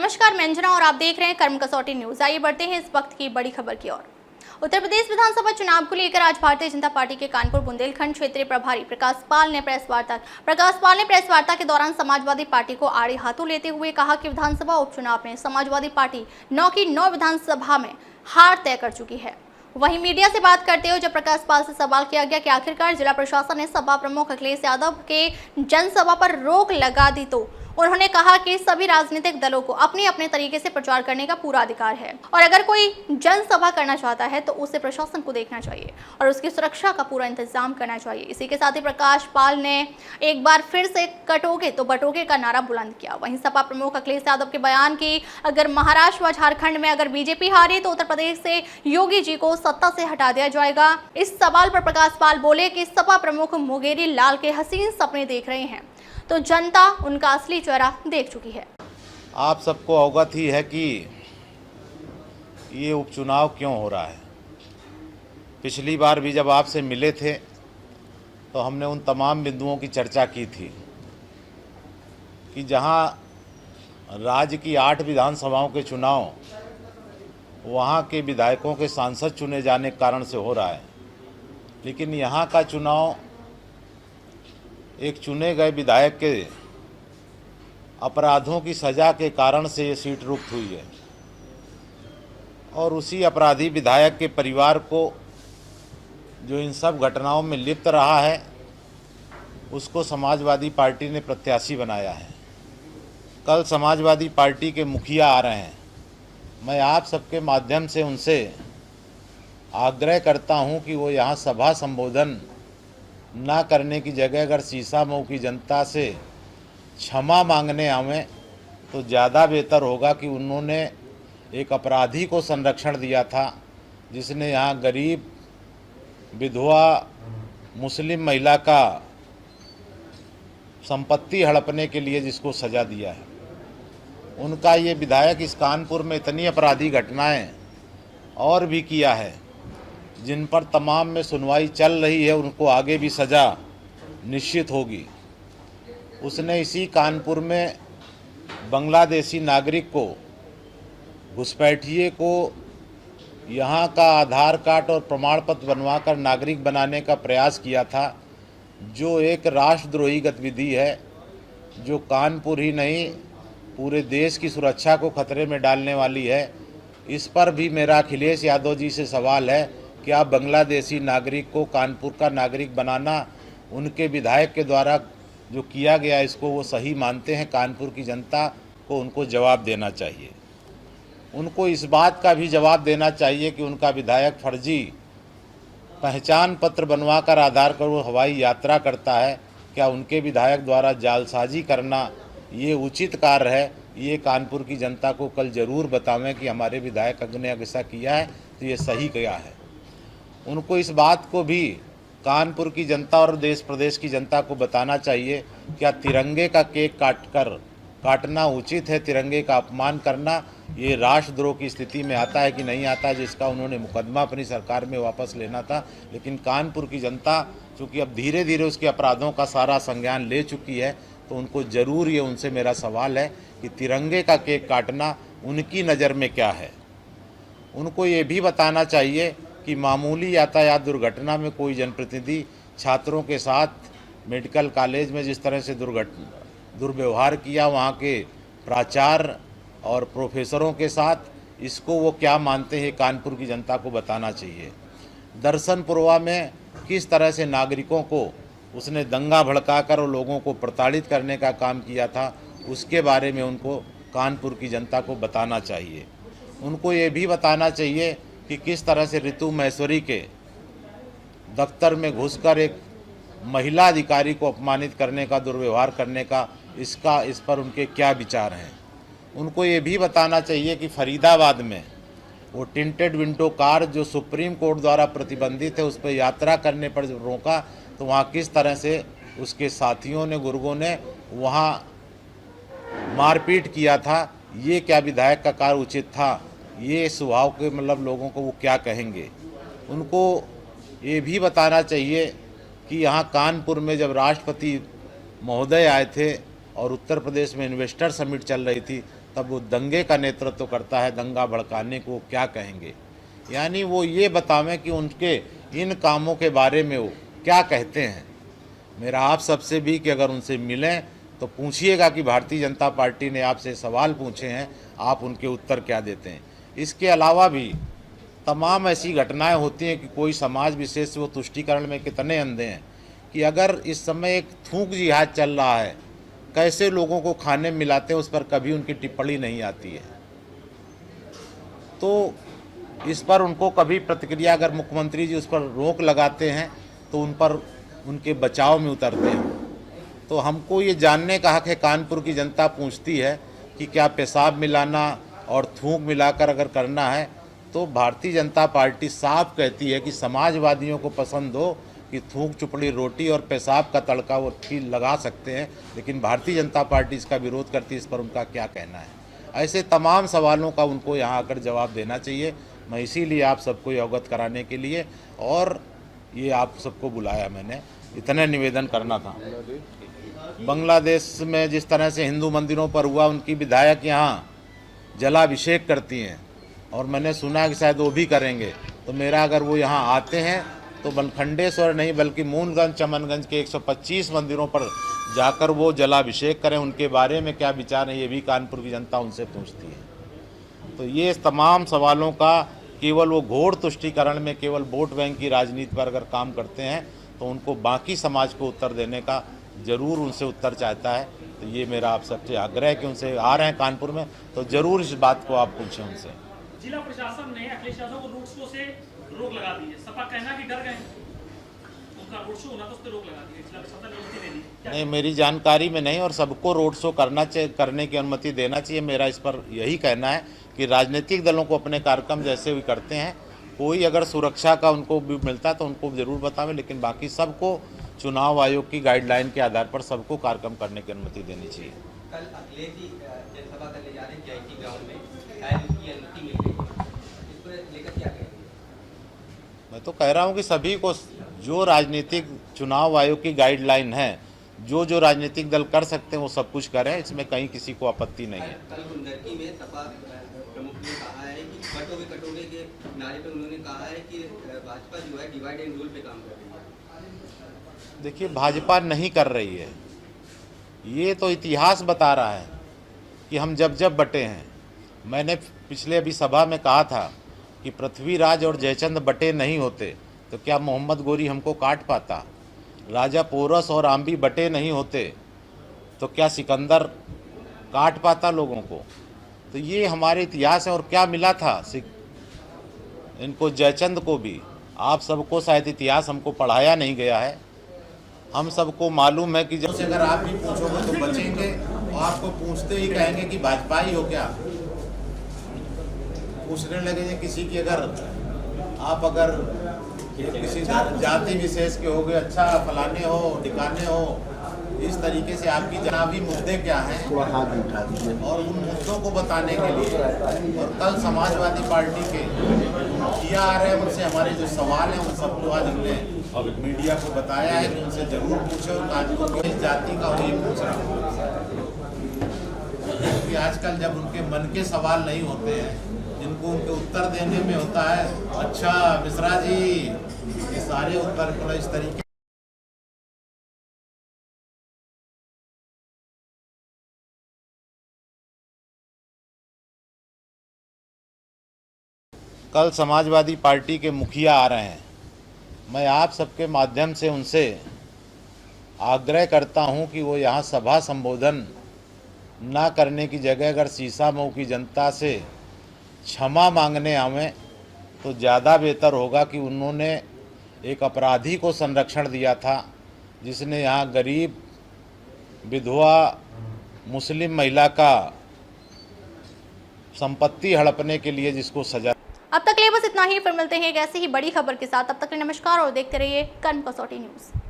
नमस्कार, मैं अंजना और आप देख रहे हैं कर्म कसौटी न्यूज। आइए बढ़ते हैं इस वक्त की बड़ी खबर की ओर। उत्तर प्रदेश विधानसभा चुनाव को लेकर आज भारतीय जनता पार्टी के कानपुर बुंदेलखंड क्षेत्रीय प्रभारी प्रकाश पाल ने प्रेस वार्ता के दौरान समाजवादी पार्टी को आड़े हाथों लेते हुए कहा कि विधानसभा उपचुनाव में समाजवादी पार्टी 9 की 9 विधानसभा में हार तय कर चुकी है। वहीं मीडिया से बात करते हुए जब प्रकाश पाल से सवाल किया गया कि आखिरकार जिला प्रशासन ने सपा प्रमुख अखिलेश यादव के जनसभा पर रोक लगा दी, तो उन्होंने कहा कि सभी राजनीतिक दलों को अपने अपने तरीके से प्रचार करने का पूरा अधिकार है और अगर कोई जनसभा करना चाहता है तो उसे प्रशासन को देखना चाहिए और उसकी सुरक्षा का पूरा इंतजाम करना चाहिए। इसी के साथ ही प्रकाश पाल ने एक बार फिर से कटोगे तो बटोगे का नारा बुलंद किया। वहीं सपा प्रमुख अखिलेश यादव के बयान की अगर महाराष्ट्र व झारखंड में अगर बीजेपी हारी तो उत्तर प्रदेश से योगी जी को सत्ता से हटा दिया जाएगा। इस सवाल पर प्रकाश पाल बोले कि सपा प्रमुख मुंगेरी लाल के हसीन सपने देख रहे हैं तो जनता उनका असली चेहरा देख चुकी है। आप सबको अवगत ही है कि ये उपचुनाव क्यों हो रहा है। पिछली बार भी जब आपसे मिले थे तो हमने उन तमाम बिंदुओं की चर्चा की थी कि जहां राज्य की 8 विधानसभाओं के चुनाव वहां के विधायकों के सांसद चुने जाने के कारण से हो रहा है, लेकिन यहां का चुनाव एक चुने गए विधायक के अपराधों की सज़ा के कारण से ये सीट रुक्त हुई है और उसी अपराधी विधायक के परिवार को जो इन सब घटनाओं में लिप्त रहा है उसको समाजवादी पार्टी ने प्रत्याशी बनाया है। कल समाजवादी पार्टी के मुखिया आ रहे हैं। मैं आप सबके माध्यम से उनसे आग्रह करता हूं कि वो यहाँ सभा संबोधन ना करने की जगह अगर सीसामऊ की जनता से क्षमा मांगने आवें तो ज़्यादा बेहतर होगा कि उन्होंने एक अपराधी को संरक्षण दिया था जिसने यहाँ गरीब विधवा मुस्लिम महिला का संपत्ति हड़पने के लिए जिसको सज़ा दिया है। उनका ये विधायक इस कानपुर में इतनी अपराधी घटनाएं और भी किया है जिन पर तमाम में सुनवाई चल रही है, उनको आगे भी सज़ा निश्चित होगी। उसने इसी कानपुर में बांग्लादेशी नागरिक को, घुसपैठिए को यहाँ का आधार कार्ड और प्रमाण पत्र बनवाकर नागरिक बनाने का प्रयास किया था, जो एक राष्ट्रद्रोही गतिविधि है, जो कानपुर ही नहीं पूरे देश की सुरक्षा को खतरे में डालने वाली है। इस पर भी मेरा अखिलेश यादव जी से सवाल है कि आप बांग्लादेशी नागरिक को कानपुर का नागरिक बनाना उनके विधायक के द्वारा जो किया गया इसको वो सही मानते हैं? कानपुर की जनता को उनको जवाब देना चाहिए। उनको इस बात का भी जवाब देना चाहिए कि उनका विधायक फर्जी पहचान पत्र बनवाकर आधार पर वो हवाई यात्रा करता है, क्या उनके विधायक द्वारा जालसाजी करना ये उचित कार्य है? ये कानपुर की जनता को कल ज़रूर बतावें कि हमारे विधायक ने ऐसा किया है तो ये सही किया है। उनको इस बात को भी कानपुर की जनता और देश प्रदेश की जनता को बताना चाहिए, क्या तिरंगे का केक काटना उचित है? तिरंगे का अपमान करना ये राष्ट्रद्रोह की स्थिति में आता है कि नहीं आता, जिसका उन्होंने मुकदमा अपनी सरकार में वापस लेना था। लेकिन कानपुर की जनता चूँकि अब धीरे धीरे उसके अपराधों का सारा संज्ञान ले चुकी है, तो उनको ज़रूर ये उनसे मेरा सवाल है कि तिरंगे का केक काटना उनकी नज़र में क्या है। उनको ये भी बताना चाहिए कि मामूली यातायात दुर्घटना में कोई जनप्रतिनिधि छात्रों के साथ मेडिकल कॉलेज में जिस तरह से दुर्व्यवहार किया, वहाँ के प्राचार्य और प्रोफेसरों के साथ, इसको वो क्या मानते हैं कानपुर की जनता को बताना चाहिए। दर्शनपुरवा में किस तरह से नागरिकों को उसने दंगा भड़काकर और लोगों को प्रताड़ित करने का काम किया था, उसके बारे में उनको कानपुर की जनता को बताना चाहिए। उनको ये भी बताना चाहिए कि किस तरह से ऋतु महेश्वरी के दफ्तर में घुसकर एक महिला अधिकारी को अपमानित करने का, दुर्व्यवहार करने का, इस पर उनके क्या विचार हैं। उनको ये भी बताना चाहिए कि फरीदाबाद में वो टिंटेड विंडो कार जो सुप्रीम कोर्ट द्वारा प्रतिबंधित है, उस पर यात्रा करने पर जब रोका तो वहाँ किस तरह से उसके साथियों ने, गुर्गों ने वहाँ मारपीट किया था। ये क्या विधायक का कार्य उचित था? ये स्वभाव के मतलब लोगों को वो क्या कहेंगे? उनको ये भी बताना चाहिए कि यहाँ कानपुर में जब राष्ट्रपति महोदय आए थे और उत्तर प्रदेश में इन्वेस्टर समिट चल रही थी, तब वो दंगे का नेतृत्व करता है, दंगा भड़काने को क्या कहेंगे, यानी वो ये बतावें कि उनके इन कामों के बारे में वो क्या कहते हैं। मेरा आप सबसे भी कि अगर उनसे मिलें तो पूछिएगा कि भारतीय जनता पार्टी ने आपसे सवाल पूछे हैं, आप उनके उत्तर क्या देते हैं। इसके अलावा भी तमाम ऐसी घटनाएं होती हैं कि कोई समाज विशेष वो तुष्टीकरण में कितने अंधे हैं कि अगर इस समय एक थूक जिहाद चल रहा है, कैसे लोगों को खाने मिलाते हैं, उस पर कभी उनकी टिप्पणी नहीं आती है। तो इस पर उनको कभी प्रतिक्रिया, अगर मुख्यमंत्री जी उस पर रोक लगाते हैं तो उन पर उनके बचाव में उतरते हैं। तो हमको ये जानने का हक है, कानपुर की जनता पूछती है कि क्या पेशाब मिलाना और थूक मिलाकर अगर करना है तो भारतीय जनता पार्टी साफ कहती है कि समाजवादियों को पसंद हो कि थूक चुपड़ी रोटी और पेशाब का तड़का वो ठीक लगा सकते हैं, लेकिन भारतीय जनता पार्टी इसका विरोध करती है। इस पर उनका क्या कहना है? ऐसे तमाम सवालों का उनको यहाँ आकर जवाब देना चाहिए। मैं इसीलिए आप सबको अवगत कराने के लिए और ये आप सबको बुलाया, मैंने इतने निवेदन करना था। बांग्लादेश में जिस तरह से हिंदू मंदिरों पर हुआ, उनकी विधायक यहाँ जलाभिषेक करती हैं और मैंने सुना कि शायद वो भी करेंगे। तो मेरा अगर वो यहाँ आते हैं तो बनखंडेश्वर नहीं बल्कि मूलगंज, चमनगंज के 125 मंदिरों पर जाकर वो जलाभिषेक करें। उनके बारे में क्या विचार है, ये भी कानपुर की जनता उनसे पूछती है। तो ये तमाम सवालों का केवल वो घोर तुष्टीकरण में केवल वोट बैंक की राजनीति पर अगर काम करते हैं तो उनको बाकी समाज को उत्तर देने का ज़रूर उनसे उत्तर चाहता है। तो ये मेरा आप सबसे आग्रह है कि उनसे आ रहे हैं कानपुर में तो ज़रूर इस बात को आप पूछें उनसे। जिला प्रशासन ने अखिलेश यादव को रोड शो से रोक लगा दी है। सपा कहना कि डर गए, उनका रोड शो होना तो उस पर रोक लगा दी है, जिला प्रशासन ने अनुमति नहीं दी। नहीं, मेरी जानकारी में नहीं, और सबको रोड शो करने की अनुमति देना चाहिए। मेरा इस पर यही कहना है कि राजनीतिक दलों को अपने कार्यक्रम जैसे भी करते हैं, कोई अगर सुरक्षा का उनको भी मिलता है तो उनको ज़रूर बतावें, लेकिन बाकी सबको चुनाव आयोग की गाइडलाइन के आधार पर सबको कार्यक्रम करने की अनुमति देनी चाहिए। कल अखिलेश जी जनसभा करने जा रहे हैं JIT ग्राउंड में, शायद उनकी अनुमति मिल गई, इसको लेकर क्या कहेंगे? मैं तो कह रहा हूँ कि सभी को जो राजनीतिक चुनाव आयोग की गाइडलाइन है, जो राजनीतिक दल कर सकते हैं वो सब कुछ करें, इसमें कहीं किसी को आपत्ति नहीं है। कल बुंदरकी में सपा प्रमुख ने कहा है कि कटोगे के नारे पर उन्होंने कहा है कि भाजपा जो है डिवाइड एंड रूल पे काम कर रही है। देखिए, भाजपा नहीं कर रही है, ये तो इतिहास बता रहा है कि हम जब बटे हैं। मैंने पिछले अभी सभा में कहा था कि पृथ्वीराज और जयचंद बटे नहीं होते तो क्या मोहम्मद गोरी हमको काट पाता, राजा पोरस और आम्बी बटे नहीं होते तो क्या सिकंदर काट पाता लोगों को। तो ये हमारे इतिहास है। और क्या मिला था इनको, जयचंद को भी। आप सबको शायद इतिहास हमको पढ़ाया नहीं गया है, हम सबको मालूम है कि जब से अगर आप भी पूछोगे तो बचेंगे और आपको पूछते ही कहेंगे कि भाजपा ही हो क्या। पूछने लगे किसी की, अगर आप अगर किसी जाति विशेष के हो गए, अच्छा फलाने हो ठिकाने हो, इस तरीके से आपकी जनाबी मुद्दे क्या हैं और उन मुद्दों को बताने के लिए। और कल समाजवादी पार्टी के मुखिया आ रहे हैं, उनसे हमारे जो सवाल हैं उन सबको आज हमने मीडिया को बताया है कि उनसे जरूर पूछे और कानपुर की जाति का वो ये पूछ रहा हूँ। क्योंकि आजकल जब उनके मन के सवाल नहीं होते हैं, जिनको उनके उत्तर देने में होता है, अच्छा मिश्रा जी, ये सारे उत्तर इस तरीके। कल समाजवादी पार्टी के मुखिया आ रहे हैं। मैं आप सबके माध्यम से उनसे आग्रह करता हूं कि वो यहाँ सभा संबोधन ना करने की जगह अगर शीशामऊ की जनता से क्षमा मांगने आवें तो ज़्यादा बेहतर होगा कि उन्होंने एक अपराधी को संरक्षण दिया था, जिसने यहाँ गरीब विधवा मुस्लिम महिला का संपत्ति हड़पने के लिए जिसको सजा। अब तक के लिए बस इतना ही, फिर मिलते हैं एक ऐसी ही बड़ी खबर के साथ। तब तक के लिए नमस्कार और देखते रहिए कर्म कसौटी न्यूज़।